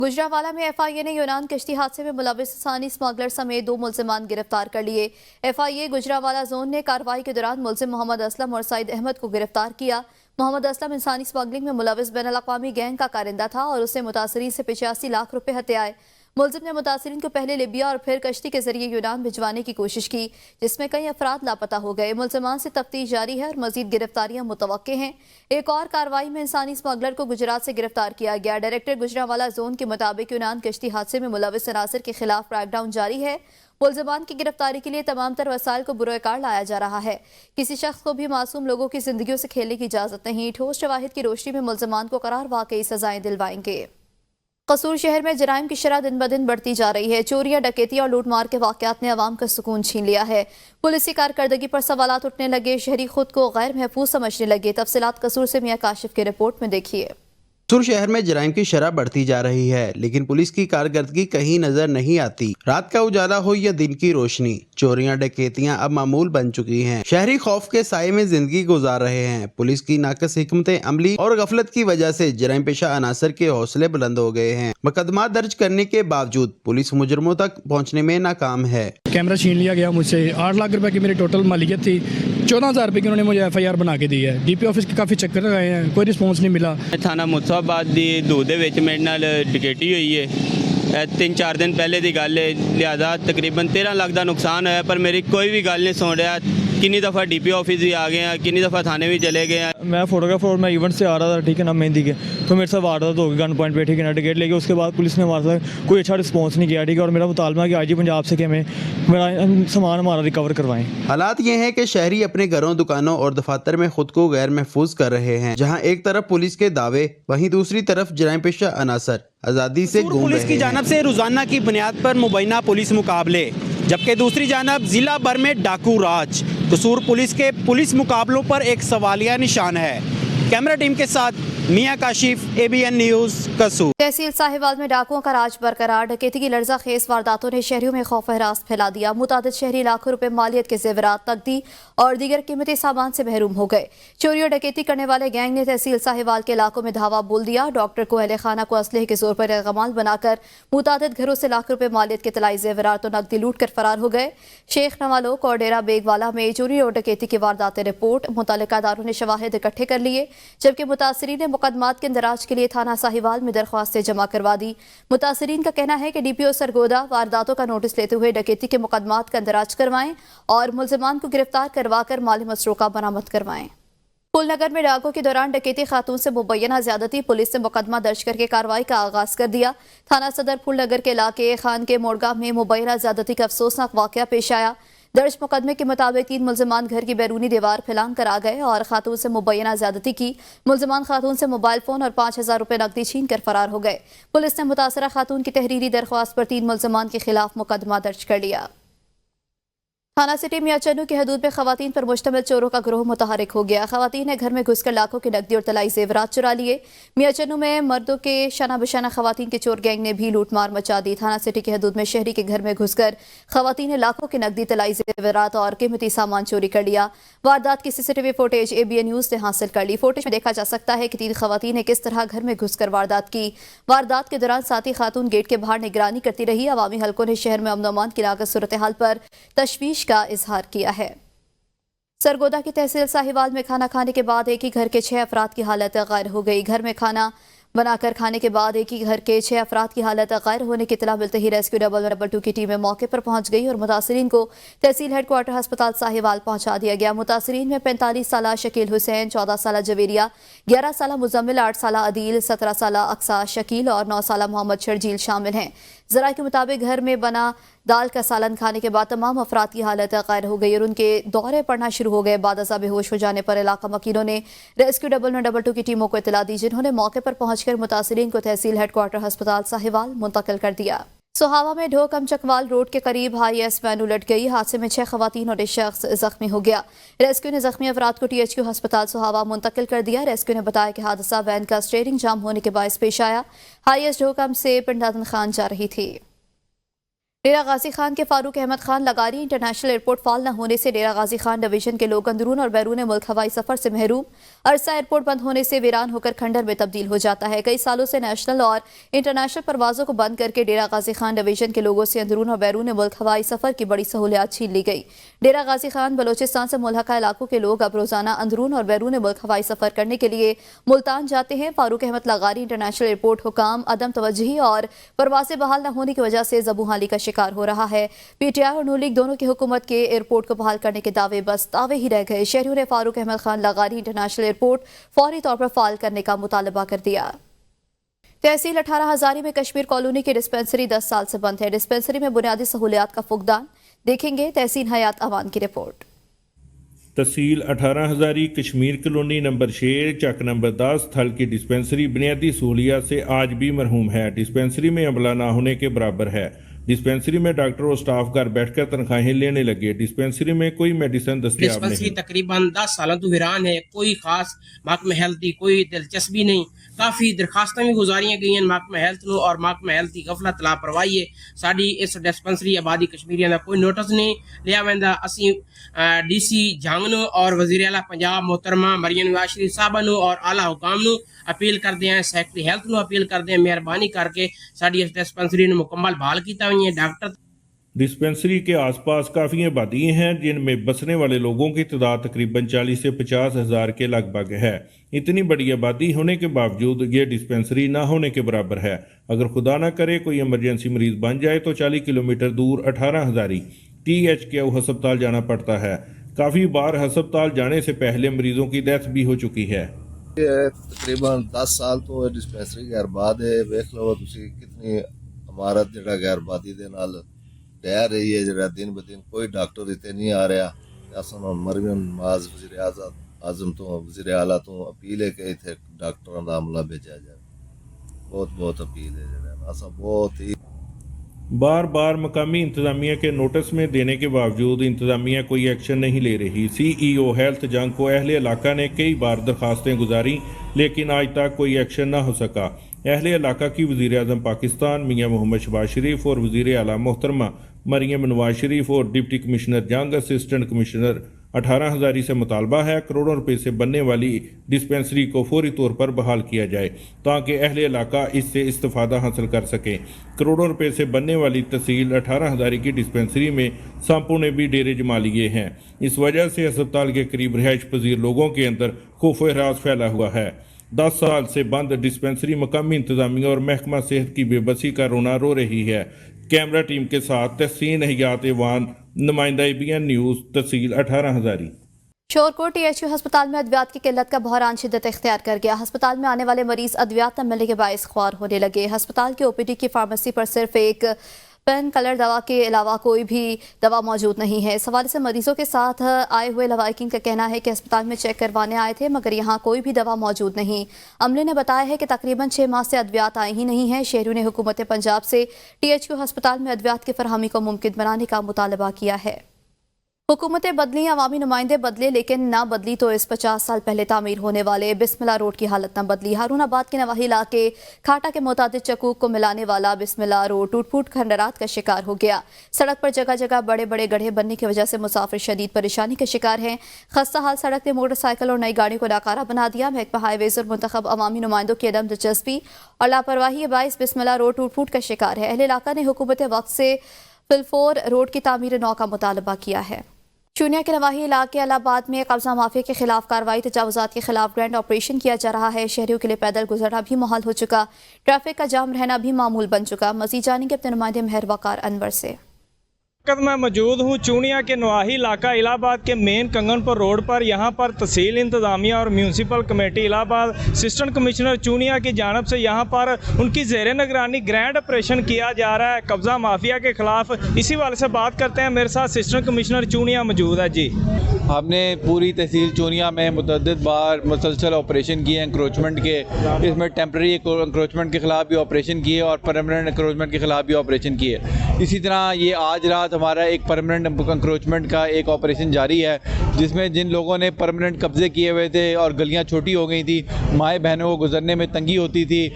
गुजरावाला में एफआईए ने यूनान कश्ती हादसे में मुलविस इंसानी स्मगलर समेत 2 मुल्जिमान गिरफ्तार कर लिए। एफआईए गुजरावाला जोन ने कार्रवाई के दौरान मुल्जिम मोहम्मद असलम और सईद अहमद को गिरफ्तार किया। मोहम्मद असलम इंसानी स्मगलिंग में मुलविस बैनुल-अक़वामी गैंग का कारिंदा था और उससे मुतासरीन से 85 लाख रुपए हत्या आए। मुल्जिम ने मुतासरीन को पहले लिबिया और फिर कश्ती के जरिए यूनान भिजवाने की कोशिश की, जिसमें कई अफराद लापता हो गए। मुल्जिमान से तफ्तीश जारी है और मजीद गिरफ्तारियां मुतवक्के हैं। एक और कार्रवाई में इंसानी स्मगलर को गुजरात से गिरफ्तार किया गया। डायरेक्टर गुजरावाला जोन के मुताबिक यूनान कश्ती हादसे में मुलविस अनासर के खिलाफ क्रैकडाउन जारी है। मुल्जिमान की गिरफ्तारी के लिए तमाम तर वसाइल को बुरोकार लाया जा रहा है। किसी शख्स को भी मासूम लोगों की जिंदगियों से खेलने की इजाजत नहीं। ठोस शवाहिद की रोशनी में मुल्जिमान को करार वाकई सजाएं दिलवाएंगे। कसूर शहर में जराइम की शरह दिन ब दिन बढ़ती जा रही है। चोरियां, डकैतियां और लूटमार के वाकयात ने अवाम का सुकून छीन लिया है। पुलिस की कारकर्दगी पर सवालात उठने लगे। शहरी खुद को गैर महफूज समझने लगे। तफसीलात कसूर से मियां काशिफ की रिपोर्ट में देखिए। कसूर शहर में जराइम की शरह बढ़ती जा रही है, लेकिन पुलिस की कारकर्दगी कहीं नजर नहीं आती। रात का उजाला हो या दिन की रोशनी, चोरियां डकैतियां अब मामूल बन चुकी हैं। शहरी खौफ के साये में जिंदगी गुजार रहे हैं। पुलिस की नाकस हिकमत अमली और गफलत की वजह से जराइम पेशा अनासर के हौसले बुलंद हो गए हैं। मुकदमा दर्ज करने के बावजूद पुलिस मुजरमों तक पहुँचने में नाकाम है। कैमरा छीन लिया गया मुझसे। 8 लाख रुपए की मेरी टोटल मालियत थी। 14,000 रुपए की उन्होंने मुझे FIR बना के दी है। DP ऑफिस के काफ़ी चक्कर लगाए हैं, कोई रिस्पॉन्स नहीं मिला। थाना मुसाबाद दी दूध ਦੇ ਵਿੱਚ ਮੇਰੇ ਨਾਲ ਡਕੈਤੀ ਹੋਈ ਹੈ। 3-4 ਦਿਨ ਪਹਿਲੇ ਦੀ ਗੱਲ ਹੈ। ਲਿਹਾਜ਼ਾ ਤਕਰੀਬਨ 13 ਲੱਖ ਦਾ ਨੁਕਸਾਨ ਹੋਇਆ, ਪਰ ਮੇਰੀ ਕੋਈ ਵੀ ਗੱਲ ਨਹੀਂ ਸੁਣ ਰਿਹਾ। किन्नी दफ़ा DP ऑफिस भी आ गए हैं, किन्नी दफ़ा थाने भी चले गए हैं। मैं फोटोग्राफर और मैं इवेंट से आ रहा था, ठीक है ना, मेहंदी के, तो मेरे साथ वारदात हो गई गन पॉइंट पे, ठीक है ना। टिकट लेके उसके बाद पुलिस ने हमारे साथ कोई अच्छा रिस्पॉन्स नहीं किया, ठीक है। और मेरा मुतालबा है कि IG पंजाब से कि हमें मेरा सामान हमारा रिकवर करवाएं। हालात ये हैं कि शहरी अपने घरों, दुकानों और दफातर में खुद को गैर महफूज कर रहे हैं। जहाँ एक तरफ पुलिस के दावे, वहीं दूसरी तरफ जराइम पेशा अनासर आज़ादी से घूम रहे हैं। पुलिस की जानब से रोजाना की बुनियाद पर मुबैना पुलिस मुकाबले, जबकि दूसरी जानब जिला भर में डाकू राज। कसूर पुलिस के पुलिस मुकाबलों पर एक सवालिया निशान है। कैमरा टीम के साथ मियां काशिफ, ABN न्यूज़, कसूर। तहसील साहिवाल में डाकुओं का राज बरकरार। डकैती की लर्जा खेज वारदातों ने शहरियों में खौफ हरास फैला दिया। मुतादिद शहरी लाखों रुपए मालियत के जेवरात, नकदी और दीगर कीमती सामान से महरूम हो गए। चोरी और डकैती करने वाले गैंग ने तहसील साहिवाल के इलाकों में धावा बोल दिया। डॉक्टर को अहले खाना को असलहे के जोर पर गमाल बनाकर मुतादिद घरों से लाख रुपए मालियत के तलाई जेवरात और नकदी लूट कर फरार हो गए। शेख नवालोक और डेरा बेगवाला में चोरी और डकैती की वारदातें रिपोर्ट। मुतल्लिका अदारों ने शवाहिद इकट्ठे कर लिए, जबकि मुतासरीन ने मुकदमात के इंदराज के लिए थाना साहिवाल में दरख्वास्तें जमा करवा दी। मुतासरीन का कहना है कि DPO सरगोदा वारदातों का नोटिस लेते हुए डकैती के मुकदमात का इंदराज करवाएं और मुल्जिमान को गिरफ्तार करवा कर माली मसरूका बरामद करवाएं। फुलनगर में डाकों के दौरान डकैती खातून से मुबैना ज्यादती, पुलिस ने मुकदमा दर्ज करके कार्रवाई का आगाज कर दिया। थाना सदर फुलनगर के इलाके खान के मोड़गा में मुबैना ज्यादती का अफसोसनाक वाकया पेश आया। दर्ज मुकदमे के मुताबिक 3 मुल्जिमान घर की बैरूनी दीवार फैलान कर आ गए और खातून से मुबैना ज्यादती की। मुल्जिमान खातून से मोबाइल फोन और 5,000 रुपए नकदी छीन कर फरार हो गए। पुलिस ने मुतासरा खातून की तहरीरी दरख्वास्त पर 3 मुल्जिमान के खिलाफ मुकदमा दर्ज कर लिया। थाना सिटी मियाचन्नू की हदूद में खवातीन पर मुश्तमिल चोरों का ग्रोह मुतहरिक हो गया। खवातीन ने घर में घुसकर लाखों की नकदी और तलाई जेवरात चुरा लिए। मियाचन्नू में मर्दों के शाना बशाना खवातीन के चोर गैंग ने भी लूटमार मचा दी। थाना सिटी की हदूद में शहरी के घर में घुसकर खवातीन ने लाखों की नकदी, तलाई जेवरात और कीमती सामान चोरी कर लिया। वारदात की CCTV फुटेज ABN न्यूज़ ने हासिल कर ली। फुटेज में देखा जा सकता है कि 3 खवातीन ने किस तरह घर में घुसकर वारदात की। वारदात के दौरान साथी खातून गेट के बाहर निगरानी करती रही। अवामी हलकों ने शहर में अमन अमान की नाकस सूरत हाल पर तशवीश का इजहार किया है। सरगोदा की तहसील साहिवाल में खाना खाने के बाद एक ही घर के 6 अफराद की हालत गैर हो गई। घर में खाना बनाकर खाने के बाद एक ही घर के 6 अफराद की हालत गैर होने की इत्तला मिलते ही रेस्क्यू 122 की टीमें मौके पर पहुंच गई और मुतासरीन को तहसील हेडक्वार्टर अस्पताल साहिवाल पहुंचा दिया गया। मुतासरीन में 45 साला शकील हुसैन, 14 साला जवेरिया, 11 साला मुजम्मिल, 8 साला अदील, 17 साला अक्सा शकील और 9 साला मोहम्मद शर्जील शामिल हैं। जरा के मुताबिक घर में बना दाल का सालन खाने के बाद तमाम अफराद की हालत गैर हो गई और उनके दौरे पड़ना शुरू हो गए। बादशा बेहोश हो जाने पर इलाका वकीलों ने रेस्क्यू 122 की टीमों को इत्तला दी, जिन्होंने मौके पर पहुंचकर मुतासरीन को तहसील हेडक्वार्टर अस्पताल साहिवाल मुंतकिल कर दिया। सोहावा में ढोकम चकवाल रोड के करीब IS वैन उलट गई। हादसे में 6 खवातीन और एक शख्स जख्मी हो गया। रेस्क्यू ने जख्मी अफराद को THQ अस्पताल सोहावा मुंतकिल कर दिया। रेस्क्यू ने बताया कि हादसा वैन का स्टीयरिंग जाम होने के बायस पेश आया। IS ढोकम से पिंडादन खान जा रही थी। डेरा गाजी खान के फारूक अहमद खान लगारी इंटरनेशनल एयरपोर्ट फाल न होने से डेरा गाजी खान डिवीजन के लोग अंदरून और बैरून मुल्क हवाई सफर से महरूम। अरसा एयरपोर्ट बंद होने से वीरान होकर खंडर में तब्दील हो जाता है। कई सालों से नेशनल और इंटरनेशनल परवाजों को बंद करके डेरा गाजी खान डिवीजन के लोगों से अंदरून और बैरून मुल्क हवाई सफर की बड़ी सहूलियात छीन ली गई। डेरा गाजी खान बलोचिस्तान से मुल्हका इलाकों के लोग अब रोजाना अंदरून और बैरून मुल्क हवाई सफर करने के लिए मुल्तान जाते हैं। फारूक अहमद लगारी इंटरनेशनल एयरपोर्ट हुकाम अदम तवज्जही और परवासें बहाल न होने की वजह से ज़बूहाली का शिकार हो रहा है। पीटीआई और नून लीग दोनों की हुकूमत के एयरपोर्ट को बहाल करने के दावे बस दावे ही रह गए। शहरियों ने फारूक अहमद खान लगारी इंटरनेशनल एयरपोर्ट फौरी तौर पर फाल करने का मुतालबा कर दिया। तहसील 18 हजारी में कश्मीर कॉलोनी की डिस्पेंसरी 10 साल से बंद है। डिस्पेंसरी में बुनियादी सहूलियात का फुकदान। देखेंगे तहसीन हयात अवान की रिपोर्ट। तहसील 18 हजारी कश्मीर कॉलोनी नंबर 6 चक नंबर 10 थल की डिस्पेंसरी बुनियादी सहूलियात से आज भी मरहूम है। डिस्पेंसरी में अमला ना होने के बराबर है। डिस्पेंसरी में डॉक्टर और स्टाफ घर बैठकर तनख्वाहें लेने लगे। डिस्पेंसरी में कोई मेडिसिन दस्तयाब नहीं। डिस्पेंसरी तकरीबन 10 सालों तो वीरान है। कोई खास महकमा हेल्थ की कोई दिलचस्पी नहीं। काफ़ी दरखास्तां भी गुजारियां गई महकमा हेल्थ नूं और महकमा हेल्थ की गफलत लापरवाही है। साडी इस डिस्पेंसरी आबादी कश्मीरियों का कोई नोटिस नहीं लिया वेंदा। असीं DC जंग नूं और वज़ीर आला पंजाब मोहतरमा मरियम नवाज शरीफ साहबा नूं और आला हुकाम नूं अपील करते हैं, सैकटरी हेल्थ नूं अपील करते हैं, मेहरबानी करके साडी इस डिस्पेंसरी नूं मुकम्मल बहाल कीता हुई है। डॉक्टर डिस्पेंसरी के आसपास काफ़ी आबादी हैं जिनमें बसने वाले लोगों की तादाद तकरीबन 40 से 50 हज़ार के लगभग है। इतनी बड़ी आबादी होने के बावजूद ये डिस्पेंसरी ना होने के बराबर है। अगर खुदा ना करे कोई इमरजेंसी मरीज बन जाए तो 40 किलोमीटर दूर 18 हजारी THQ हस्पताल जाना पड़ता है। काफ़ी बार हस्पताल जाने से पहले मरीजों की डेथ भी हो चुकी है। तकरीबन 10 साल तो डिस्पेंसरी गैरबाद है। वेख लो तुसी कितनी इमारत जड़ा गैरबादी दे नाल ढह रही है। जरा दिन ब दिन कोई डॉक्टर इतने नहीं आ रहा। असन मरियम नवाज वज़ीर आज़म तो वज़ीर आला तो अपील है कि इतने डॉक्टरों का अमला भेजा जाए। बहुत अपील है। जरा असा बहुत ही बार बार मकामी इंतज़ामिया के नोटिस में देने के बावजूद इंतज़ामिया कोई एक्शन नहीं ले रही। CEO हेल्थ जंग को अहले इलाका ने कई बार दरखास्तें गुजारी लेकिन आज तक कोई एक्शन ना हो सका। अहले इलाका की वज़ीर आज़म पाकिस्तान मियाँ मोहम्मद शहबाज शरीफ और वज़ीर आला मोहतरमा मरियम नवाज शरीफ और डिप्टी कमिश्नर जंग असिस्टेंट कमिश्नर 18 हजारी से मुतालबा है करोड़ों रुपए से बनने वाली डिस्पेंसरी को फौरी तौर पर बहाल किया जाए ताकि अहले इलाका इससे इस्तेफादा हासिल कर सकें। करोड़ों रुपए से बनने वाली तहसील 18 हजारी की डिस्पेंसरी में सांपों ने भी डेरे जमा लिए हैं। इस वजह से अस्पताल के करीब रिहाइश पजीर लोगों के अंदर खौफ एहरास फैला हुआ है। 10 साल से बंद डिस्पेंसरी मकामी इंतजामिया और महकमा सेहत की बेबसी का रोना रो रही है। कैमरा टीम के साथ तहसीन हयात अवान, नुमाइंदा ABN न्यूज़, तहसील 18 हजारी। शोरकोट THQ अस्पताल में अद्वियात की किल्लत का बहरान शिद्दत इख्तियार कर गया। अस्पताल में आने वाले मरीज अद्वियात न मिलने के बायस ख्वार होने लगे। अस्पताल के OPD की फार्मेसी पर सिर्फ एक पेन कलर दवा के अलावा कोई भी दवा मौजूद नहीं है। इस हवाले से मरीजों के साथ आए हुए लवाकिन का कहना है कि अस्पताल में चेक करवाने आए थे मगर यहाँ कोई भी दवा मौजूद नहीं। अमले ने बताया है कि तकरीबन 6 माह से अद्वियात आए ही नहीं है। शहरियों ने हुकूमत पंजाब से THQ अस्पताल में अद्वियात की फरहमी को मुमकिन बनाने का मुतालबा किया है। हुकूमतें बदली, अवामी नुमाइंदे बदले, लेकिन ना बदली तो इस 50 साल पहले तामीर होने वाले बिस्मिल्लाह रोड की हालत न बदली। हारूनाबाद के नवाही इलाके खाटा के मुतादिद चकूक को मिलाने वाला बिस्मिल्लाह रोड टूट फूट खंडरात का शिकार हो गया। सड़क पर जगह जगह बड़े बड़े गड्ढे बनने की वजह से मुसाफिर शदीद परेशानी का शिकार हैं। खस्ता हाल सड़क ने मोटरसाइकिल और नई गाड़ियों को नाकारा बना दिया। महकमा हाईवेज और मुंतखब अवामी नुमाइंदों की अदम दिलचस्पी और लापरवाही बाइस बिस्मिल्लाह रोड टूट फूट का शिकार है। अहले इलाका ने हुकूमत वक्त से फिलफोर रोड की तामीर नौ का मुतालबा किया है। चूनिया के नवाही इलाके अलाहाबाद में कब्जा माफिया के खिलाफ कार्रवाई, तजावुजात के खिलाफ ग्रैंड ऑपरेशन किया जा रहा है। शहरियों के लिए पैदल गुजरना भी मुहाल हो चुका, ट्रैफिक का जाम रहना भी मामूल बन चुका। मजीद जानेंगे अपने नुमाइंदे मेहर वकार अनवर से। मैं मौजूद हूँ चूनिया के नवाही इलाका इलाहाबाद के मेन कंगनपुर रोड पर। यहाँ पर तहसील इंतज़ामिया और municipal committee Allahabad assistant commissioner Chunian की जानब से यहाँ पर उनकी ज़ेर निगरानी ग्रैंड ऑपरेशन किया जा रहा है कब्ज़ा माफिया के ख़िलाफ़। इसी वाले से बात करते हैं, मेरे साथ असिस्टेंट कमिश्नर चूनिया मौजूद है। जी, आपने पूरी तहसील चूनिया में मुतअद्दिद बार मुसलसल ऑपरेशन किए इंक्रोचमेंट के। इसमें टेम्प्रेरी इंक्रोचमेंट के ख़िलाफ़ भी ऑपरेशन किए और परमानेंट इंक्रोचमेंट के ख़िलाफ़ भी ऑपरेशन किए। इसी तरह ये आज रात साथ हमारा एक परमानेंट इंक्रोचमेंट का एक ऑपरेशन जारी है, जिसमें जिन लोगों ने परमानेंट कब्जे किए हुए थे और गलियां छोटी हो गई थी, माएँ बहनों को गुजरने में तंगी होती थी,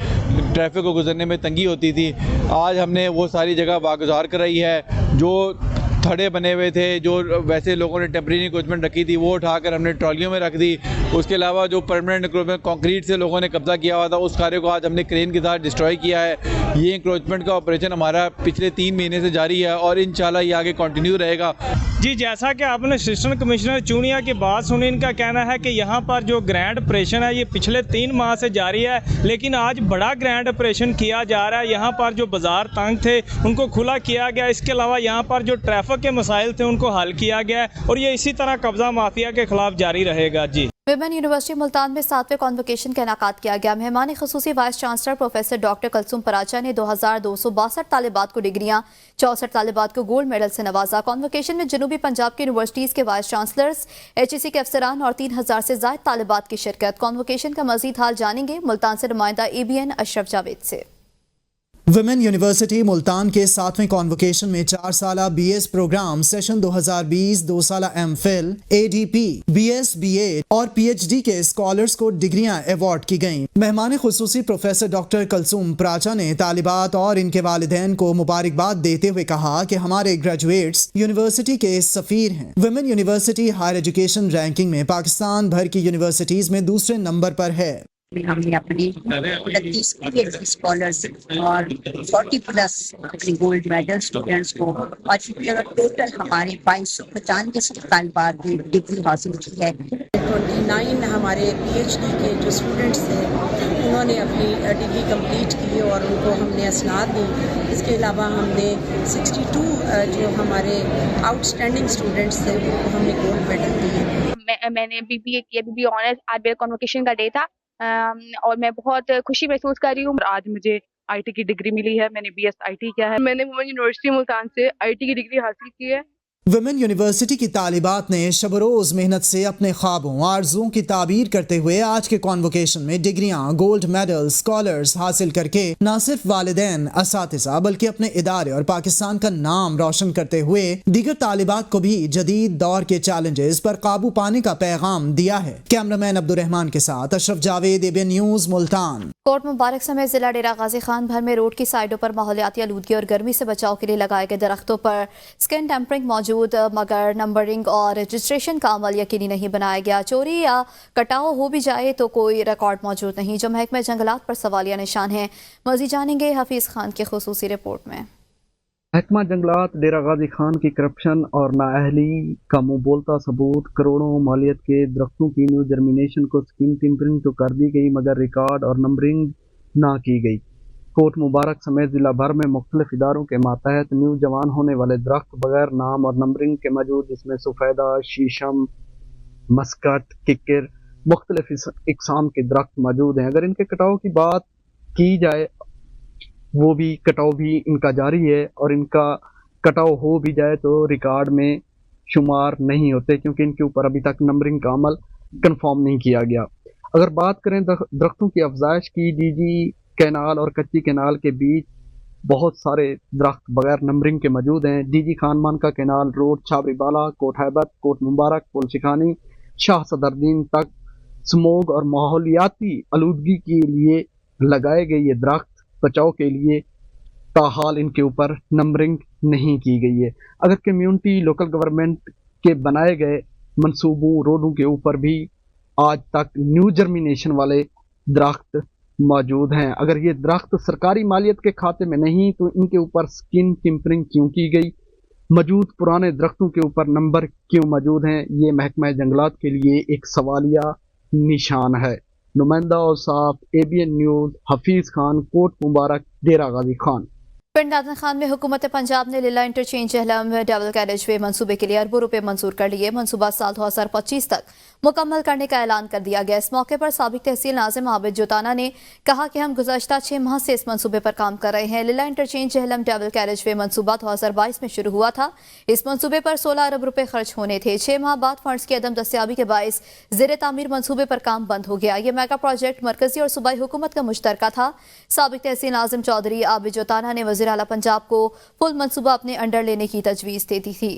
ट्रैफिक को गुजरने में तंगी होती थी, आज हमने वो सारी जगह वागुजार कराई है। जो थड़े बने हुए थे, जो वैसे लोगों ने टेम्परेरी इंक्रोचमेंट रखी थी, वो उठाकर हमने ट्रॉलियों में रख दी। उसके अलावा जो परमानेंट इंक्रोचमेंट कंक्रीट से लोगों ने कब्जा किया हुआ था, उस कार्य को आज हमने क्रेन के साथ डिस्ट्रॉय किया है। ये इंक्रोचमेंट का ऑपरेशन हमारा पिछले 3 महीने से जारी है और इंशाल्लाह ये आगे कंटिन्यू रहेगा। जी, जैसा कि आपने असिस्टेंट कमिश्नर चूनिया की बात सुनी, इनका कहना है कि यहाँ पर जो ग्रैंड ऑपरेशन है ये पिछले 3 माह से जारी है, लेकिन आज बड़ा ग्रैंड ऑपरेशन किया जा रहा है। यहाँ पर जो बाजार तंग थे उनको खुला किया गया, इसके अलावा यहाँ पर जो ट्रैफिक के मसाइल थे उनको हल किया गया है और ये इसी तरह कब्जा माफिया के खिलाफ जारी रहेगा। जी, विमेन यूनिवर्सिटी मुल्तान में 7वें कॉन्वोकेशन का इनेकाद किया गया। मेहमान खसूसी vice chancellor professor doctor Kulsoom Paracha ने 2262 तालिबात को डिग्रियां, 64 तालिबात को गोल्ड मेडल से नवाजा। कॉन्वोकेशन में जनूबी पंजाब की यूनिवर्सिटीज़ के वाइस चांसलर्स, HEC के अफसरान और 3000 से ज़ायद तालिबात की शिरकत। कॉन्वोकेशन का मजीद हाल जानेंगे मुल्तान से नुमाइंदा ABN अशरफ जावेद से। विमेन यूनिवर्सिटी मुल्तान के 7वें कॉन्वोकेशन में 4 साला BS प्रोग्राम सेशन 2020, 2 साला MPhil, ADP, BS, BA और PhD के स्कॉलर्स को डिग्रियां अवार्ड की गईं। मेहमान खुसूसी प्रोफेसर डॉक्टर कलसूम पराचा ने तालिबात और इनके वालिदैन को मुबारकबाद देते हुए कहा कि हमारे ग्रेजुएट्स यूनिवर्सिटी के सफीर हैं। Women university higher education ranking में पाकिस्तान भर की यूनिवर्सिटीज में दूसरे नंबर पर है। हमने अपनी 29 PhD स्कॉलर्स और 40+ अपनी गोल्ड मेडल स्टूडेंट्स को और टोटल हमारे 2295 तालिबात ने डिग्री हासिल की है। 29 हमारे PhD के जो स्टूडेंट्स थे उन्होंने अपनी डिग्री कंप्लीट की और उनको हमने असनाद दी। इसके अलावा हमने 62 जो हमारे आउटस्टैंडिंग स्टूडेंट्स थे उनको हमने गोल्ड मेडल दिए। मैंने BBA किया, BBA ऑनर्स। आज मेरा कॉन्वोकेशन का डे था और मैं बहुत खुशी महसूस कर रही हूँ। आज मुझे IT की डिग्री मिली है, मैंने BS IT किया है। मैंने वुमेन यूनिवर्सिटी मुल्तान से IT की डिग्री हासिल की है। विमेन यूनिवर्सिटी की तालिबात ने शब-रोज़ मेहनत से अपने ख्वाबों आरज़ुओं की ताबीर करते हुए आज के कॉन्वोकेशन में डिग्रियां, गोल्ड मेडल, स्कॉलर्स हासिल करके न सिर्फ वालिदैन, असातिज़ा बल्कि अपने इदारे और पाकिस्तान का नाम रोशन करते हुए दीगर तालिबात को भी जदीद दौर के चैलेंजेस पर काबू पाने का पैगाम दिया है। कैमरामैन अब्दुर्रहमान के साथ अशरफ जावेद, ABN न्यूज़ मुल्तान। कोट मुबारक समेत जिला डेरा गाजी खान भर में रोड की साइडों पर माहौलियाती आलूदगी और गर्मी से बचाव के लिए लगाए गए दरख्तों पर स्किन टेम्परिंग मौजूद, मगर नंबरिंग और रजिस्ट्रेशन का अमल यकीनी नहीं बनाया गया। चोरी या कटाव हो भी जाए तो कोई रिकॉर्ड मौजूद नहीं, जो महकमे जंगलात पर सवालिया निशान है। मज़ीद जानेंगे हफीज़ खान की खुसूसी रिपोर्ट में। महकमा जंगलात डेरा गाजी खान की करप्शन और नाअहली का मुंह बोलता सबूत, करोड़ों मालियत के दरख्तों की न्यू जर्मिनेशन को स्किन टेम्परिंग तो कर दी गई मगर रिकॉर्ड और नंबरिंग ना की गई। कोट मुबारक समेत जिला भर में मुख्तलिफ इदारों के मातहत न्यू जवान होने वाले दरख्त बगैर नाम और नंबरिंग के मौजूद, जिसमें सफ़ेदा, शीशम, मस्कट, किक्कर, मुख्तलिफ इकसाम के दरख्त मौजूद हैं। अगर इनके कटाव की बात की जाए, वो भी कटाव भी इनका जारी है और इनका कटाव हो भी जाए तो रिकॉर्ड में शुमार नहीं होते, क्योंकि इनके ऊपर अभी तक नंबरिंग का अमल कंफर्म नहीं किया गया। अगर बात करें दरख्तों की अफजाइश की, DG कैनाल और कच्ची कैनाल के बीच बहुत सारे दरख्त बगैर नंबरिंग के मौजूद हैं। DG खानमान का कैनाल रोड छाबरी बाला, कोट हैबत, कोट मुबारक, पुल शिखानी, शाह सदरदीन तक स्मोग और माहौलियाती आलूदगी के लिए लगाए गए ये दरख्त बचाव के लिए ताहाल इनके ऊपर नंबरिंग नहीं की गई है। अगर कम्युनिटी लोकल गवर्नमेंट के बनाए गए मंसूबों रोडों के ऊपर भी आज तक न्यू जर्मिनेशन वाले दरख्त मौजूद हैं, अगर ये दरख्त सरकारी मालियत के खाते में नहीं तो इनके ऊपर स्किन टेम्परिंग क्यों की गई, मौजूद पुराने दरख्तों के ऊपर नंबर क्यों मौजूद हैं, ये महकमा जंगलात के लिए एक सवालिया निशान है। नुमाइंदा और साफ, ABN न्यूज़, हफीज़ खान, कोट मुबारक, डेरा गाजी खान। पिंड नादन खान में हुकूमत पंजाब ने Lilla interchange Jhelum double carriage way मंसूबे के लिए अरबों रुपए मंजूर कर लिए। मंसूबा साल 2025 तक मुकम्मल करने का ऐलान कर दिया गया। इस मौके पर साबिक तहसील नाज़िम आबिद जोताना ने कहा कि हम गुज़श्ता 6 माह से इस मंसूबे पर काम कर रहे हैं। Lilla interchange Jhelum double carriage way मंसूबा 2022 में शुरू हुआ था। इस मंसूबे पर 16 अरब रुपए खर्च होने थे। 6 माह बाद फंड्स की अदम दस्तियाबी के बायस ज़ेर तामीर मंसूबे पर काम बंद हो गया। ये मेगा प्रोजेक्ट मरकजी और सूबाई हुकूमत का मुश्तरका था। साबिक तहसील नाज़िम चौधरी आबिद जोताना ने वज़ीर वज़ीर आला पंजाब को फुल मनसूबा अपने अंडर लेने की तजवीज़ दे दी थी।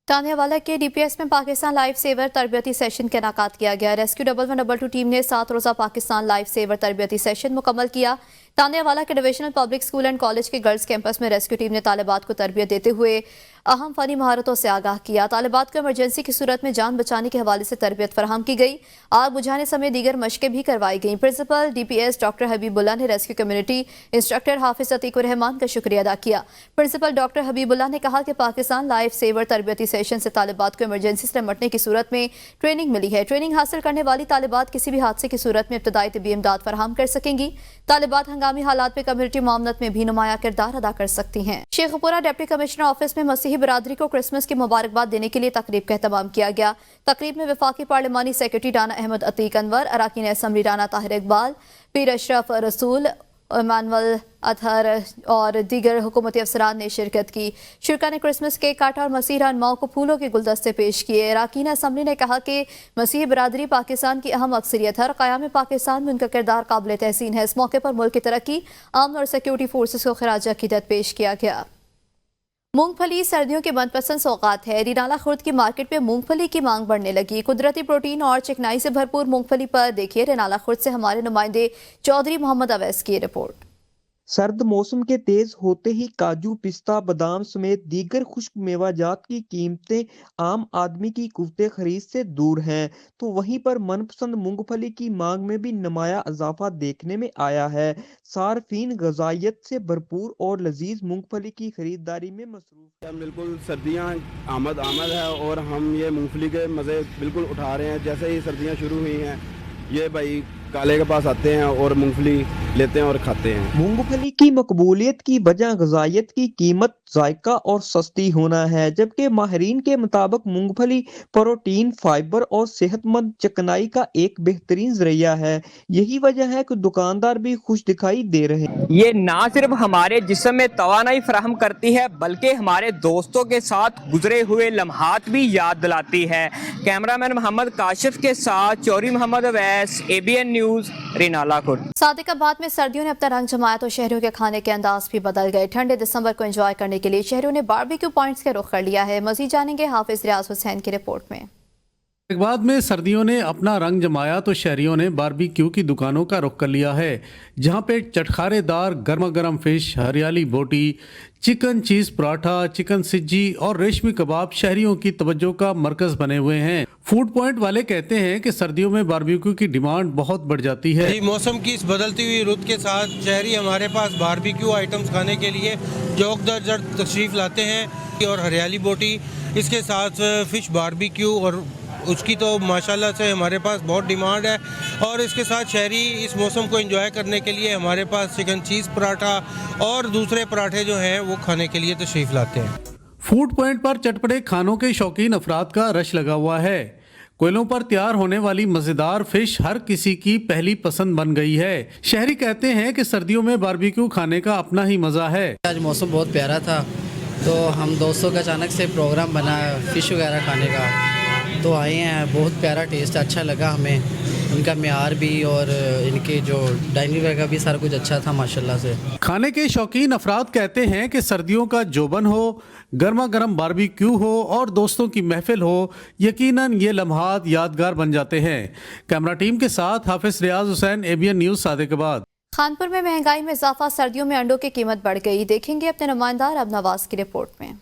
तानियावाला के DPS में पाकिस्तान लाइफ सेवर तरबियती सेशन का इनेकाद किया गया। रेस्क्यू 1112 टीम ने 7 रोज़ा पाकिस्तान लाइफ सेवर तरबियती सेशन मुकम्मल किया। तानियावाला के divisional public school and college के गर्ल्स कैंपस में रेस्क्यू टीम ने तालिबात को तरबियत देते हुए अहम फनी महारतों से आगाह किया। तालिबात को इमरजेंसी की सूरत में जान बचाने के हवाले से तरबियत फराहम की गई। आग बुझाने समेत दीगर मशकें भी करवाई गईं। प्रिंसिपल DPS डॉक्टर हबीबुल्लाह ने रेस्क्यू कम्युनिटी इंस्ट्रक्टर हाफिज अतीकुर रहमान का शुक्रिया अदा किया। प्रिंसिपल डॉक्टर हबीबुल्लाह ने कहा कि पाकिस्तान लाइफ सेवर तरबियती सेशन से तालिबात को इमरजेंसी से निपटने की सूरत में ट्रेनिंग मिली है। ट्रेनिंग हासिल करने वाली तालिबात किसी भी हादसे की सूरत में इब्तदाई तिब्बी इमदाद फराहम कर सकेंगी। तालिबात हंगामी हालात में कम्युनिटी मामलत में भी नुमाया किरदार अदा कर सकती हैं। शेखपुरा डिप्टी कमिश्नर ऑफिस में मसीही बरादरी को क्रिसमस की मुबारकबाद देने के लिए तकरीब का एहतमाम किया गया। तकरीब में वफाकी पार्लिमानी सेक्रेटरी राना अहमद अतीक अनवर, अराकीन असम्बली राना ताहिर इकबाल, पीर अशरफ रसूल, इमानुअल अतहर और दीगर हुकूमती अफसरान ने शिरकत की। शुरा ने क्रिसमस केक काटा और मसीह रहनुमाओं को फूलों के गुलदस्ते पेश किए। अराकीन असम्बली ने कहा कि मसीही बरादरी पाकिस्तान की अहम अक्सरियत है और क़याम पाकिस्तान में उनका किरदार काबिल तहसीन है। इस मौके पर मुल्क की तरक्की, अमन और सिक्योरिटी फोर्सेस को खराज अकीदत पेश किया गया। मूंगफली सर्दियों की मनपसंद सौगात है। रिनाला खुर्द की मार्केट में मूंगफली की मांग बढ़ने लगी। कुदरती प्रोटीन और चिकनाई से भरपूर मूंगफली पर देखिए रिनाला खुर्द से हमारे नुमाइंदे चौधरी मोहम्मद अवैस की रिपोर्ट। सर्द मौसम के तेज होते ही काजू, पिस्ता, बादाम समेत दीगर खुश्क मेवाजात की कीमतें आम आदमी की कुव्वते खरीद से दूर हैं, तो वहीं पर मनपसंद मूंगफली की मांग में भी नुमाया इजाफा देखने में आया है। सार्फिन गजाइत से भरपूर और लजीज मूंगफली की खरीदारी में मसरूफ। बिल्कुल सर्दियाँ आमद है और हम ये मूंगफली के मज़े बिल्कुल उठा रहे हैं। जैसे ही सर्दियाँ शुरू हुई हैं, ये भाई काले के पास आते हैं और मूंगफली लेते हैं और खाते हैं। मूंगफली की मकबूलियत की वजह गजाइत की कीमत, जायका और सस्ती होना है, जबकि माहिरीन के मुताबिक मूंगफली प्रोटीन, फाइबर और सेहतमंद चिकनाई का एक बेहतरीन जरिया है। यही वजह है कि दुकानदार भी खुश दिखाई दे रहे हैं। ये ना सिर्फ हमारे जिस्म में तवानाई फराहम करती है, बल्कि हमारे दोस्तों के साथ गुजरे हुए लम्हात भी याद दिलाती है। कैमरामैन मोहम्मद काशिफ के साथ चौधरी मोहम्मद अवैस, ABN न्यूज़, रिनाला खुर्द। सादिकाबाद में सर्दियों ने अपना रंग जमाया तो शहरियों के खाने के अंदाज भी बदल गए। ठंडे दिसंबर को एंजॉय करने के लिए शहरियों ने बारबेक्यू पॉइंट्स का रुख कर लिया है। मजीद जानेंगे हाफिज रियाज हुसैन की रिपोर्ट में। बाद में सर्दियों ने अपना रंग जमाया तो शहरियों ने बारबेक्यू की दुकानों का रुख कर लिया है, जहां पे चटखारेदार गर्मा गर्म फिश, हरियाली बोटी, चिकन चीज़ पराठा, चिकन सिज्जी और रेशमी कबाब शहरियों की तवज्जो का मरकज बने हुए हैं। फूड पॉइंट वाले कहते हैं कि सर्दियों में बारबेक्यू की डिमांड बहुत बढ़ जाती है। मौसम की इस बदलती हुई रुत के साथ शहरी हमारे पास बारबेक्यू आइटम्स खाने के लिए जौक दर जौक तशरीफ़ लाते हैं और हरियाली बोटी, इसके साथ फिश बारबेक्यू और उसकी तो माशाल्लाह से हमारे पास बहुत डिमांड है। और इसके साथ शहरी इस मौसम को एंजॉय करने के लिए हमारे पास चिकन चीज़ पराठा और दूसरे पराठे जो हैं वो खाने के लिए तशरीफ़ लाते हैं। फूड पॉइंट पर चटपटे खानों के शौकीन अफराद का रश लगा हुआ है। कोयलों पर तैयार होने वाली मज़ेदार फिश हर किसी की पहली पसंद बन गई है। शहरी कहते हैं कि सर्दियों में बारबेक्यू खाने का अपना ही मज़ा है। आज मौसम बहुत प्यारा था, तो हम दोस्तों का अचानक से प्रोग्राम बना फ़िश वगैरह खाने का, तो आए हैं। बहुत प्यारा टेस्ट, अच्छा लगा हमें। इनका म्यार भी और इनके जो डाइनिंग वगैरह भी सारा कुछ अच्छा था माशाल्लाह से। खाने के शौकीन अफराद कहते हैं कि सर्दियों का जोबन हो, गर्मा गर्म बारबेक्यू हो और दोस्तों की महफिल हो, यकीनन ये लम्हात यादगार बन जाते हैं। कैमरा टीम के साथ हाफिज रियाज हुसैन, ABN न्यूज़, सादिकाबाद। खानपुर में महंगाई में इजाफा, सर्दियों में अंडों की कीमत बढ़ गई। देखेंगे अपने नुमाइंदा अब नवाज की रिपोर्ट में।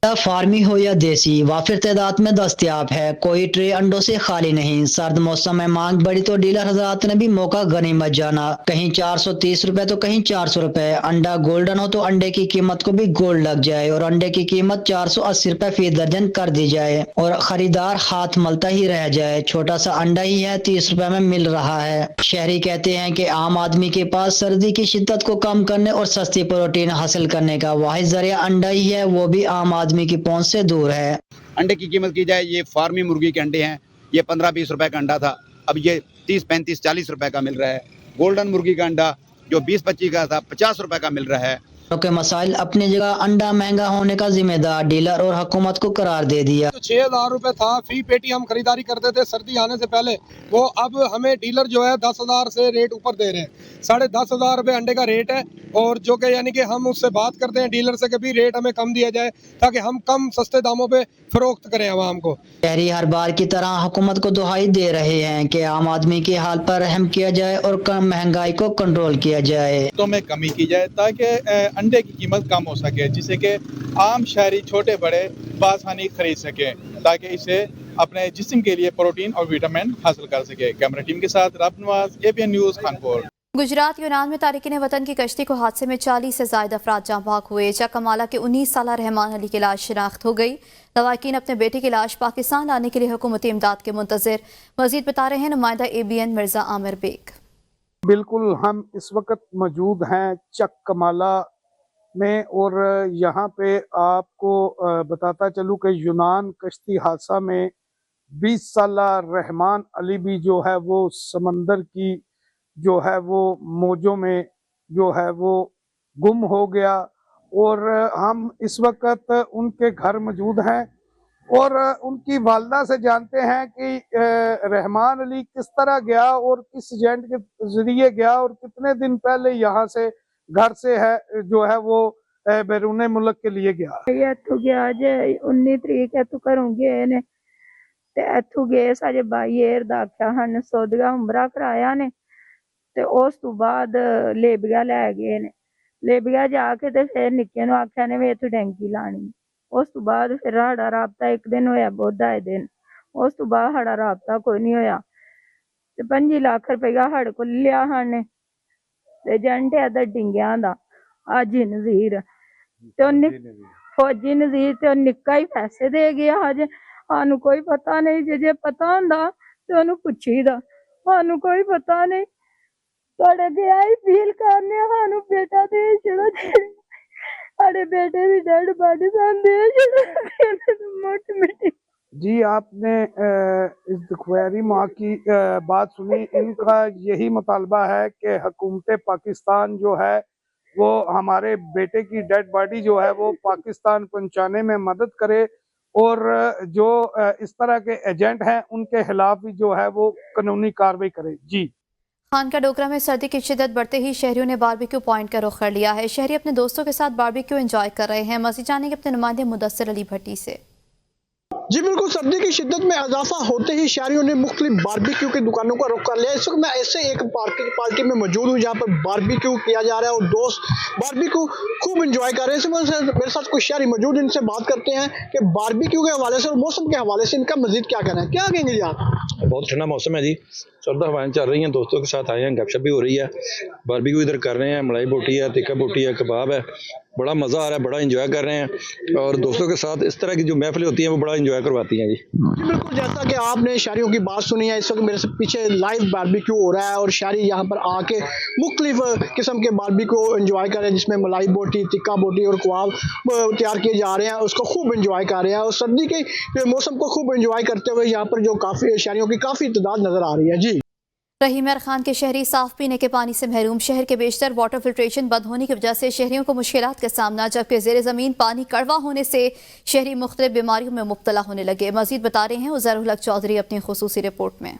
फार्मी हो या देसी, वाफिर तादाद में दस्तयाब है। कोई ट्रे अंडों से खाली नहीं। सर्द मौसम में मांग बढ़ी तो डीलर हजरात ने भी मौका गनीमत जाना। कहीं 430 रुपए तो कहीं 400 रुपए। अंडा गोल्डन हो तो अंडे की कीमत को भी गोल्ड लग जाए और अंडे की कीमत 480 रुपए फी दर्जन कर दी जाए और खरीदार हाथ मलता ही रह जाए। छोटा सा अंडा ही है 30 रुपए में मिल रहा है। शहरी कहते हैं कि आम आदमी के पास सर्दी की शिद्दत को कम करने और सस्ती प्रोटीन हासिल करने का वाहिद जरिया अंडा ही है, वो भी आम आदमी की पहुंच से दूर है। अंडे की कीमत की जाए, ये फार्मी मुर्गी के अंडे हैं, ये 15-20 रुपए का अंडा था, अब ये 30-35-40 रुपए का मिल रहा है। गोल्डन मुर्गी का अंडा जो 20-25 का था 50 रुपए का मिल रहा है। के मसाइल अपनी जगह अंडा महंगा होने का जिम्मेदार डीलर और हुकूमत को करार दे दिया। तो 6,000 रुपए था फी पेटी हम खरीदारी करते थे सर्दी आने से पहले, वो अब हमें डीलर जो है 10,000 से रेट ऊपर दे रहे हैं। 10,500 रुपए अंडे का रेट है, और जो कि यानी कि हम उससे बात करते हैं डीलर से कि भी रेट हमें कम दिया जाए ताकि हम कम सस्ते दामों पे फरोख्त करें आवाम को। शहरी हर बार की तरह हुकूमत को दुहाई दे रहे हैं कि आम आदमी के हाल पर रहम किया जाए और कम महंगाई को कंट्रोल किया जाए। तो में कमी की जाए ताकि अंडे की कीमत कम हो सके, जिससे कि आम शहरी छोटे बड़े बासानी खरीद सकें, ताकि इसे अपने जिस्म के लिए प्रोटीन और विटामिन हासिल कर सके। कैमरा टीम के साथ राब नवाज, APN न्यूज़, कानपुर। गुजरात यूनान में तारिकीन वतन की कश्ती को हादसे में 40 से ज्यादा अफराद जाँ भाग हुए। चकमाला के 19 साला रहमान अली की लाश शिनाख्त हो गई। लवाकिन अपने बेटे की लाश पाकिस्तान लाने के लिए हुकूमती इमदाद के मुंतजर। मजीद बता रहे हैं नुमाइंदा ABN मिर्जा आमिर बेग। बिल्कुल, हम इस वक्त मौजूद हैं चकमाला में, और यहाँ पे आपको बताता चलूँ कि यूनान कश्ती हादसा में 20 साला रहमान अली भी जो है वो समंदर की जो है वो मौजों में जो है वो गुम हो गया, और हम इस वक्त उनके घर मौजूद हैं और उनकी वालदा से जानते हैं कि रहमान अली किस तरह गया और किस एजेंट के जरिए गया और कितने दिन पहले यहाँ से घर से है जो है वो बैरून मुल्क के लिए गया। इत्थों गया जे 19 तरीक इत्थों घरों गए ने ते इत्थों गए सारे भाई एयर दा आख्या हन सौदगा उमरा कराया ने ते उस तो बाद लेबिया लै गए ने। लेबिया जाके ते फिर निक्के नूं आख्या ने वे इत्थों टैंकी लानी। उस तो बाद फिर साड़ा राबता एक दिन होया बोधा दिन, उस तो बाद साड़ा राबता कोई नहीं होया ते 5 लाख रुपया साढ़े को लिया हन ते एजेंट है दा डिंगियां दा हाजी नज़ीर ते फौजी नज़ीर ते निक्का ही पैसे दे गया। अजे सानू कोई पता नहीं, जे पता होंदा ते ओनू पुछीदा, सानू कोई पता नहीं। थोड़े गया ही फील करने सानू बेटा दे छड़ो, साढ़े बेटे की डेड बॉडी सान दे छड़ो मोटी मिट्टी। जी, आपने इस दुखवारी माँ की बात सुनी। इनका यही मुतालबा है कि हुकूमत पाकिस्तान जो है वो हमारे बेटे की डेड बॉडी जो है वो पाकिस्तान पहुंचाने में मदद करे, और जो इस तरह के एजेंट हैं उनके खिलाफ भी जो है वो कानूनी कार्रवाई करे। जी, खानका डोगरा में सर्दी की शिद्दत बढ़ते ही शहरियों ने बारबेक्यू पॉइंट का रुख कर लिया है। शहरी अपने दोस्तों के साथ बारबेक्यू एंजॉय कर रहे हैं। मजीद जानेंगे अपने नुमाइंदे मुदस्सिर अली भट्टी से। जी बिल्कुल, सर्दी की शिद्दत में इजाफा होते ही शहरियों ने मुख्तलिफ बारबेक्यू की दुकानों का रुख कर लिया। इस वक्त मैं ऐसे एक पार्टी में मौजूद हूँ जहाँ पर बारबेक्यू किया जा रहा है और दोस्त बारबेक्यू खूब एंजॉय कर रहे हैं। मेरे साथ कुछ शहरी मौजूद, इनसे बात करते हैं कि बारबेक्यू के हवाले से और मौसम के हवाले से इनका मजीद क्या कहना है। क्या कहेंगे जी आप? बहुत ठंडा मौसम है जी, सर्द हवाएं चल रही हैं, दोस्तों के साथ आए हैं, गपशप भी हो रही है, बारबेक्यू इधर कर रहे हैं, मलाई बोटी है, तिक्का बोटी है, कबाब है, बड़ा मज़ा आ रहा है, बड़ा एंजॉय कर रहे हैं और दोस्तों के साथ इस तरह की जो महफिलें होती हैं वो बड़ा एंजॉय करवाती हैं जी। बिल्कुल, जैसा कि आपने शहरियों की बात सुनी है, इस वक्त मेरे से पीछे लाइव बारबेक्यू हो रहा है और शहरी यहाँ पर आके मुख्तलिफ किस्म के बारबेक्यू एंजॉय कर रहे हैं, जिसमें मलाई बोटी, तिक्का बोटी और कबाब तैयार किए जा रहे हैं, उसको खूब एंजॉय कर रहे हैं और सर्दी के मौसम को खूब एंजॉय करते हुए यहाँ पर जो काफ़ी शहरियों की काफ़ी तादाद नजर आ रही है। जी, रहीम यार खान के शहरी साफ पीने के पानी से महरूम। शहर के बेशतर वाटर फिल्ट्रेशन बंद होने की वजह से शहरियों को मुश्किलात का सामना, जबकि ज़ेर ज़मीन पानी कड़वा होने से शहरी मुख्तलिफ बीमारियों में मुब्तला होने लगे। मजीद बता रहे हैं उज़ैरुल हक चौधरी अपनी खुसूसी रिपोर्ट में।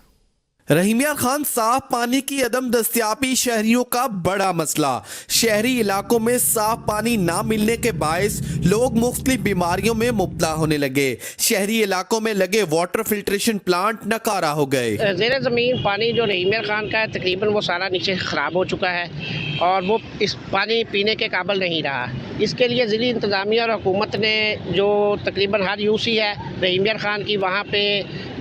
रहीम यार खान साफ पानी की अदम दस्तियाबी शहरियों का बड़ा मसला। शहरी इलाकों में साफ पानी ना मिलने के बायस लोग मुख्तलिफ बीमारियों में मुब्तला होने लगे। शहरी इलाकों में लगे वाटर फिल्ट्रेशन प्लांट नकारा हो गए। ज़ेर ज़मीन पानी जो रहीम यार खान का है तकरीबन वो सारा नीचे ख़राब हो चुका है और वो इस पानी पीने के काबिल नहीं रहा। इसके लिए ज़िली इंतज़ामिया और हुकूमत ने जो तकरीबन हर यूसी है रहीम यार खान की वहाँ पे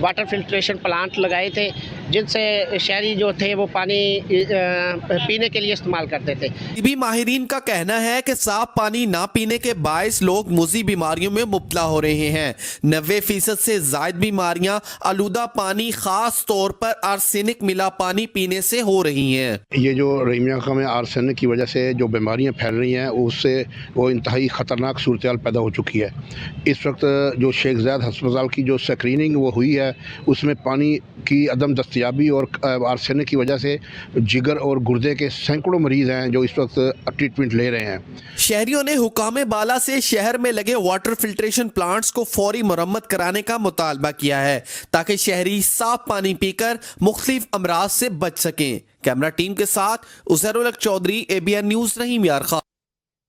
वाटर फिल्ट्रेशन प्लांट लगाए थे, जिनसे शहरी जो थे वो पानी पीने के लिए इस्तेमाल करते थे। भी माहिरीन का कहना है कि साफ पानी ना पीने के बायस लोग मुज़ी बीमारियों में मुब्तला हो रहे हैं। 90% से ज़ायद बीमारियां आलूदा पानी, खास तौर पर आर्सेनिक मिला पानी पीने से हो रही हैं। ये जो रहीम यार खान में आर्सेनिक की वजह से जो बीमारियां फैल रही हैं उससे वो इंतहाई ख़तरनाक सूरत हाल पैदा हो चुकी है। इस वक्त जो शेख ज़ायद हस्पताल की जो स्क्रीनिंग वो हुई है उसमें पानी की अदम दस्तियाबी تیزابی اور آرسینک کی وجہ سے جگر اور گردے کے سینکڑوں مریض ہیں جو اس وقت ٹریٹمنٹ لے رہے ہیں۔ شہریوں نے حکام بالا سے شہر میں لگے واٹر فلٹریشن پلانٹس کو فوری مرمت کرانے کا مطالبہ کیا ہے تاکہ شہری صاف پانی پی کر مختلف امراض سے بچ سکیں۔ کیمرہ ٹیم کے ساتھ عزیر الحق چودھری، ABN نیوز، رحیم یار خان۔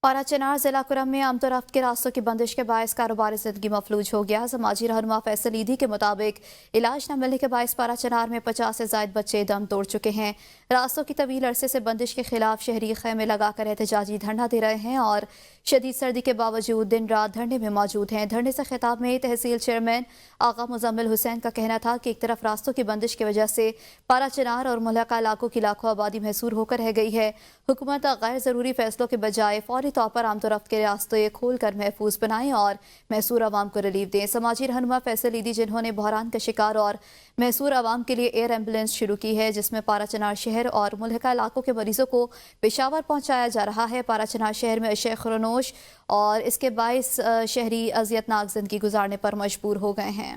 پارا چنار ضلع کرم میں آمد و رفت کے راستوں کی بندش کے باعث کاروباری زندگی مفلوج ہو گیا۔ سماجی رہنما فیصل ایدھی کے مطابق علاج نہ ملنے کے باعث پارا چنار میں 50 سے زائد بچے دم توڑ چکے ہیں۔ راستوں کی طویل عرصے سے بندش کے خلاف شہری خیمے لگا کر احتجاجی دھرنا دے رہے ہیں اور شدید سردی کے باوجود دن رات دھرنے میں موجود ہیں۔ دھرنے سے خطاب میں تحصیل چیئرمین آغا مزمل حسین کا کہنا تھا کہ ایک طرف راستوں کی بندش کی وجہ سے پارا چنار اور ملحقہ علاقوں کی لاکھوں آبادی محصور ہو کر رہ گئی ہے۔ حکومت غیر ضروری فیصلوں کے بجائے فوری طور پر آمد و رفت کے راستے کھول کر محفوظ بنائیں اور محصور عوام کو ریلیف دیں۔ سماجی رہنما فیصل ایدھی، جنہوں نے بحران کا شکار اور محصور عوام کے لیے ایئر ایمبولینس شروع کی ہے جس میں پارا چنار شہر اور ملحقہ علاقوں کے مریضوں کو پشاور پہنچایا جا رہا ہے، پارا چنار شہر میں اشیاء خرنوش اور اس کے باعث شہری اذیتناک زندگی گزارنے پر مجبور ہو گئے ہیں۔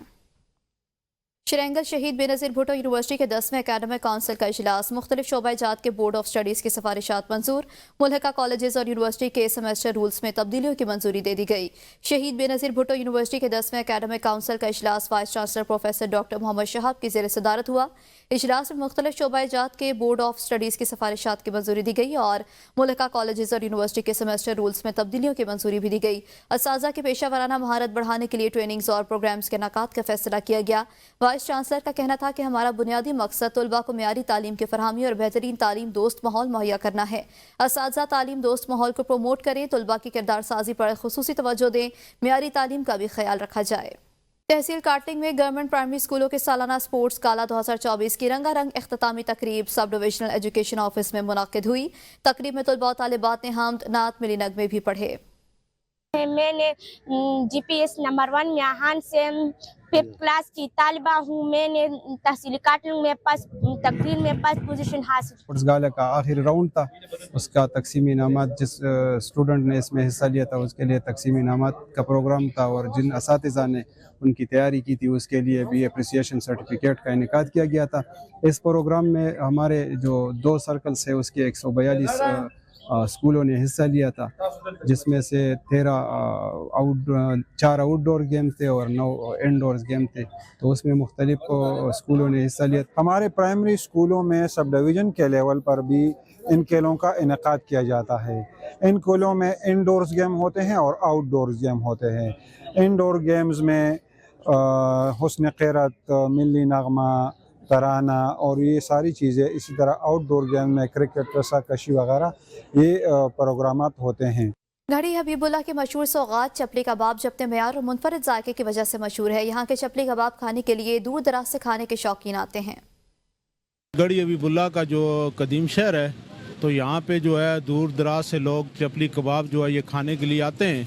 شرینگل شہید بے نظیر بھٹو یونیورسٹی کے 10ویں اکیڈمک کونسل کا اجلاس، مختلف شعبہ جات کے بورڈ آف اسٹڈیز کی سفارشات منظور، ملحقہ کالجز اور یونیورسٹی کے سیمیسٹر رولز میں تبدیلیوں کی منظوری دے دی گئی۔ شہید بے نظیر بھٹو یونیورسٹی کے 10ویں اکیڈمک کونسل کا اجلاس وائس چانسلر پروفیسر ڈاکٹر محمد شہاب کی زیر صدارت ہوا۔ اجلاس میں مختلف شعبہ جات کے بورڈ آف اسٹڈیز کی سفارشات کی منظوری دی گئی اور ملحقہ کالجز اور یونیورسٹی کے سیمیسٹر رولز میں تبدیلیوں کی منظوری بھی دی گئی۔ اساتذہ کی پیشہ ورانہ مہارت بڑھانے کے لیے ٹریننگز اور پروگرامز کے انعقاد کا فیصلہ کیا گیا۔ وائس چانسلر کا کہنا تھا کہ ہمارا بنیادی مقصد طلباء کو معیاری تعلیم کی فراہمی اور بہترین تعلیم دوست ماحول مہیا کرنا ہے۔ اساتذہ تعلیم دوست ماحول کو پروموٹ کریں، طلباء کی کردار سازی پر خصوصی توجہ دیں، معیاری تعلیم کا بھی خیال رکھا جائے۔ تحصیل کاٹنگ میں گورنمنٹ پرائمری اسکولوں کے سالانہ سپورٹس گالا 2024 کی رنگا رنگ اختتامی تقریب سب ڈویژنل ایجوکیشن آفس میں منعقد ہوئی۔ تقریب میں طلباء و طالبات نے حمد نعت ملی نغمے بھی پڑھے۔ میں نے GPS نمبر 1 میں آہان سے 5th کلاس کی طالبہ ہوں۔ میں نے تحصیل کاٹنگ میں تقریر میں 1st پوزیشن حاصل۔ اسپورٹس گالا کا آخری راؤنڈ تھا، اس کا تقسیمی انعامات جس اسٹوڈنٹ نے اس میں حصہ لیا تھا اس کے لیے تقسیمی انعامات کا پروگرام تھا، اور جن اساتذہ نے ان کی تیاری کی تھی اس کے لیے بھی اپریسیشن سرٹیفکیٹ کا انعقاد کیا گیا تھا۔ اس پروگرام میں ہمارے جو 2 سرکلز ہیں اس کے 142 اسکولوں نے حصہ لیا تھا، جس میں سے 4 آؤٹ ڈور گیم تھے اور 9 انڈورز گیم تھے، تو اس میں مختلف اسکولوں نے حصہ لیا۔ ہمارے پرائمری اسکولوں میں سب ڈویژن کے لیول پر بھی ان کھیلوں کا انعقاد کیا جاتا ہے۔ ان کھیلوں میں انڈورز گیم ہوتے ہیں اور آؤٹ ڈورز گیم ہوتے ہیں۔ انڈور گیمز میں حسن قیرت، ملی نغمہ، ترانہ اور یہ ساری چیزیں، اسی طرح آؤٹ ڈور گیم میں کرکٹ، رسا کشی وغیرہ یہ پروگرامات ہوتے ہیں۔ گھڑی حبیب اللہ کے مشہور سوغات چپلی کباب جبتے معیار اور منفرد ذائقے کی وجہ سے مشہور ہے۔ یہاں کے چپلی کباب کھانے کے لیے دور دراز سے کھانے کے شوقین آتے ہیں۔ گڑھی حبیب اللہ کا جو قدیم شہر ہے، تو یہاں پہ جو ہے دور دراز سے لوگ چپلی کباب جو ہے یہ کھانے کے لیے آتے ہیں۔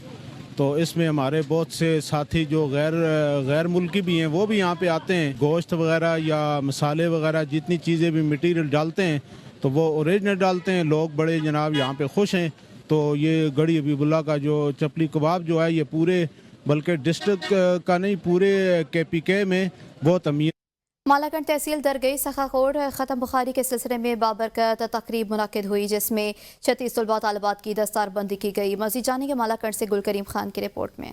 تو اس میں ہمارے بہت سے ساتھی جو غیر ملکی بھی ہیں وہ بھی یہاں پہ آتے ہیں۔ گوشت وغیرہ یا مسالے وغیرہ جتنی چیزیں بھی مٹیریل ڈالتے ہیں تو وہ اوریجنل ڈالتے ہیں۔ لوگ بڑے جناب یہاں پہ خوش ہیں۔ تو یہ گڑھی حبیب اللہ کا جو چپلی کباب جو ہے یہ پورے بلکہ ڈسٹرکٹ کا نہیں پورے KPK میں بہت امیر۔ مالاکنڈ تحصیل درگئی سخاکوٹ ختم بخاری کے سلسلے میں بابرکت تقریب منعقد ہوئی جس میں 36 طلباء طالبات کی دستار بندی کی گئی۔ مزید جانیں گے مالاکنڈ سے گل کریم خان کی رپورٹ میں۔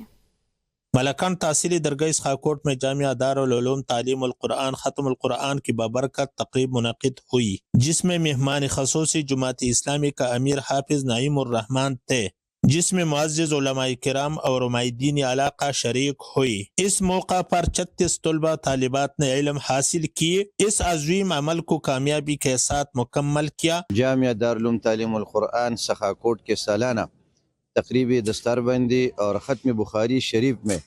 مالاکنڈ تحصیلی درگاہ اسخاکوٹ میں جامعہ دارالعلوم تعلیم القرآن ختم القرآن کی بابرکت تقریب منعقد ہوئی، جس میں مہمان خصوصی جماعت اسلامی کا امیر حافظ نعیم الرحمن تھے، جس میں معزز علماء کرام اور عمائدین علاقہ شریک ہوئی۔ اس موقع پر 36 طلباء طالبات نے علم حاصل کیے۔ اس عظیم عمل کو کامیابی کے ساتھ مکمل کیا۔ جامعہ دارالعلوم تعلیم القرآن سخاکوٹ کے سالانہ تقریبی دستار بندی اور ختم بخاری شریف میں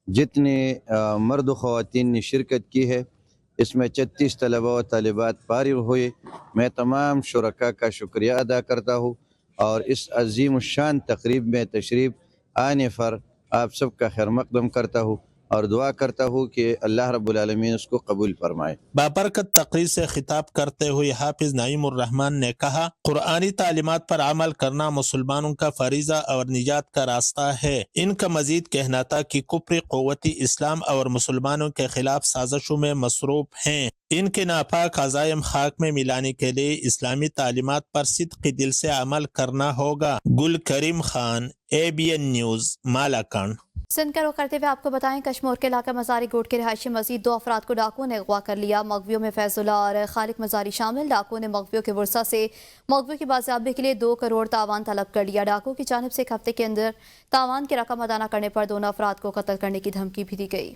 جتنے مرد و خواتین نے شرکت کی ہے، اس میں 36 طلباء و طالبات فارغ ہوئے۔ میں تمام شرکاء کا شکریہ ادا کرتا ہوں اور اس عظیم الشان تقریب میں تشریف آنے پر آپ سب کا خیر مقدم کرتا ہوں۔ اور دعا کرتا ہوں کہ اللہ رب العالمین اس کو قبول فرمائے۔ بابرکت تقریر سے خطاب کرتے ہوئے حافظ نعیم الرحمن نے کہا، قرآنی تعلیمات پر عمل کرنا مسلمانوں کا فریضہ اور نجات کا راستہ ہے۔ ان کا مزید کہنا تھا کہ کفر قوتی اسلام اور مسلمانوں کے خلاف سازشوں میں مصروف ہیں۔ ان کے ناپاک عزائم خاک میں ملانے کے لیے اسلامی تعلیمات پر صدقی دل سے عمل کرنا ہوگا۔ گل کریم خان، ABN نیوز، مالاکنڈ۔ سندھ کا رخ کرتے ہوئے آپ کو بتائیں، کشمور کے علاقہ مزاری گوٹ کے رہائشی مزید 2 افراد کو ڈاکوؤں نے اغوا کر لیا۔ مغویوں میں فیض اللہ اور خالق مزاری شامل۔ ڈاکوؤں نے مغویوں کے ورثہ سے مغویوں کی بازیابی کے لیے 2 کروڑ تاوان طلب کر لیا۔ ڈاکوؤں کی جانب سے 1 ہفتے کے اندر تاوان کی رقم ادا نہ کرنے پر دونوں افراد کو قتل کرنے کی دھمکی بھی دی گئی۔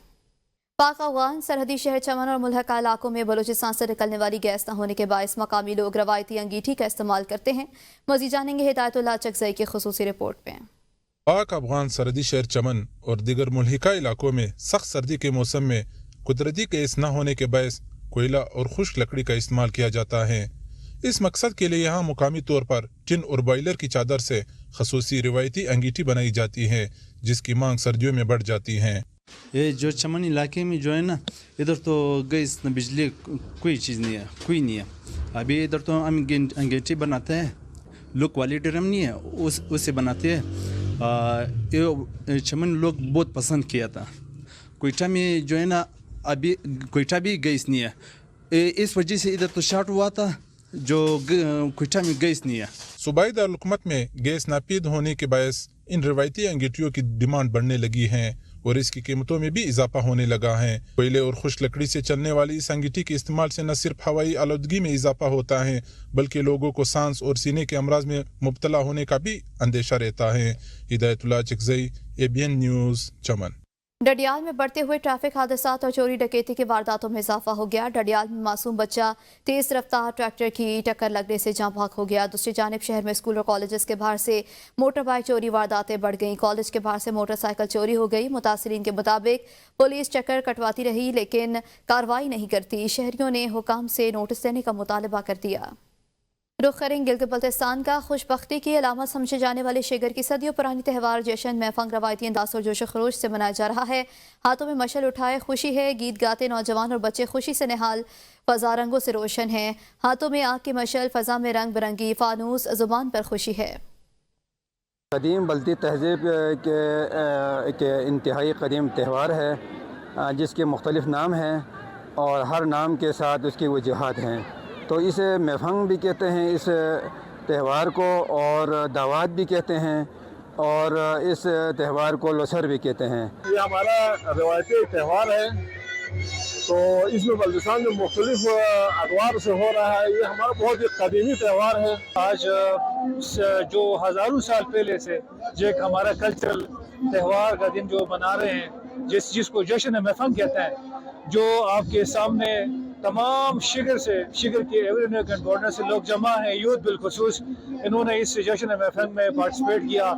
پاک افغان سرحدی شہر چمن اور ملحقہ علاقوں میں بلوچستان سے نکلنے والی گیس نہ ہونے کے باعث مقامی لوگ روایتی انگیٹھی کا استعمال کرتے ہیں۔ مزید جانیں گے ہدایت اللہ چکزئی کی خصوصی رپورٹ میں۔ پاک افغان سرحدی شہر چمن اور دیگر ملحقہ علاقوں میں سخت سردی کے موسم میں قدرتی گیس نہ ہونے کے باعث کوئلہ اور خشک لکڑی کا استعمال کیا جاتا ہے۔ اس مقصد کے لیے یہاں مقامی طور پر ٹن اور بائلر کی چادر سے خصوصی روایتی انگیٹھی بنائی جاتی ہے، جس کی مانگ سردیوں میں بڑھ جاتی ہے۔ یہ جو چمن علاقے میں جو ہے نا، ادھر تو گیس نہ بجلی کوئی چیز نہیں ہے، کوئی نہیں ہے۔ ابھی ادھر تو ہم انگیٹھی بناتے ہیں، لوگ والی ڈرم نہیں ہے، اس سے بناتے ہیں۔ چمن لوگ بہت پسند کیا تھا۔ کوئٹہ میں جو ہے نا، ابھی کوئٹہ بھی گیس نہیں ہے، اس وجہ سے ادھر تو شارٹ ہوا تھا، جو کوئٹہ میں گیس نہیں ہے۔ صوبائی دارالحکومت میں گیس ناپید ہونے کے باعث ان روایتی انگیٹھیوں کی ڈیمانڈ بڑھنے لگی ہے اور اس کی قیمتوں میں بھی اضافہ ہونے لگا ہے۔ کوئلے اور خشک لکڑی سے چلنے والی اس انگیٹھی کے استعمال سے نہ صرف ہوائی آلودگی میں اضافہ ہوتا ہے، بلکہ لوگوں کو سانس اور سینے کے امراض میں مبتلا ہونے کا بھی اندیشہ رہتا ہے۔ ہدایت اللہ چکزئی، ABN نیوز، چمن۔ ڈڈیال میں بڑھتے ہوئے ٹریفک حادثات اور چوری ڈکیتی کے وارداتوں میں اضافہ ہو گیا۔ ڈڈیال میں معصوم بچہ تیز رفتار ٹریکٹر کی ٹکر لگنے سے جاں بحق ہو گیا۔ دوسری جانب شہر میں اسکول اور کالجز کے باہر سے موٹر بائک چوری وارداتیں بڑھ گئیں۔ کالج کے باہر سے موٹر سائیکل چوری ہو گئی۔ متاثرین کے مطابق پولیس چکر کٹواتی رہی لیکن کارروائی نہیں کرتی۔ شہریوں نے حکام سے نوٹس دینے کا مطالبہ کر دیا۔ رخ کریں گلگت بلتستان کا۔ خوش بختی کی علامت سمجھے جانے والے شگر کی صدیوں پرانی تہوار جشن میفنگ روایتی انداز اور جوش و خروش سے منایا جا رہا ہے۔ ہاتھوں میں مشعل اٹھائے خوشی ہے، گیت گاتے نوجوان اور بچے خوشی سے نہال، فضا رنگوں سے روشن ہے۔ ہاتھوں میں آگ کی مشعل، فضا میں رنگ برنگی فانوس، زبان پر خوشی ہے۔ قدیم بلتی تہذیب کے انتہائی قدیم تہوار ہے جس کے مختلف نام ہیں اور ہر نام کے ساتھ اس کی وجوہات ہیں۔ تو اسے میفنگ بھی کہتے ہیں اس تہوار کو، اور دعوات بھی کہتے ہیں، اور اس تہوار کو لوسر بھی کہتے ہیں۔ یہ ہمارا روایتی تہوار ہے، تو اس میں بلتستان میں مختلف ادوار سے ہو رہا ہے۔ یہ ہمارا بہت ہی قدیمی تہوار ہے۔ آج جو ہزاروں سال پہلے سے جو ایک ہمارا کلچرل تہوار کا دن جو منا رہے ہیں، جس کو جشن میفنگ کہتے ہیں، جو آپ کے سامنے تمام شگر کے ایوری نیک اینڈ کارنر سے لوگ جمع ہیں، یوتھ بالخصوص، انہوں نے اس جشن میفنگ میں پارٹیسپیٹ کیا۔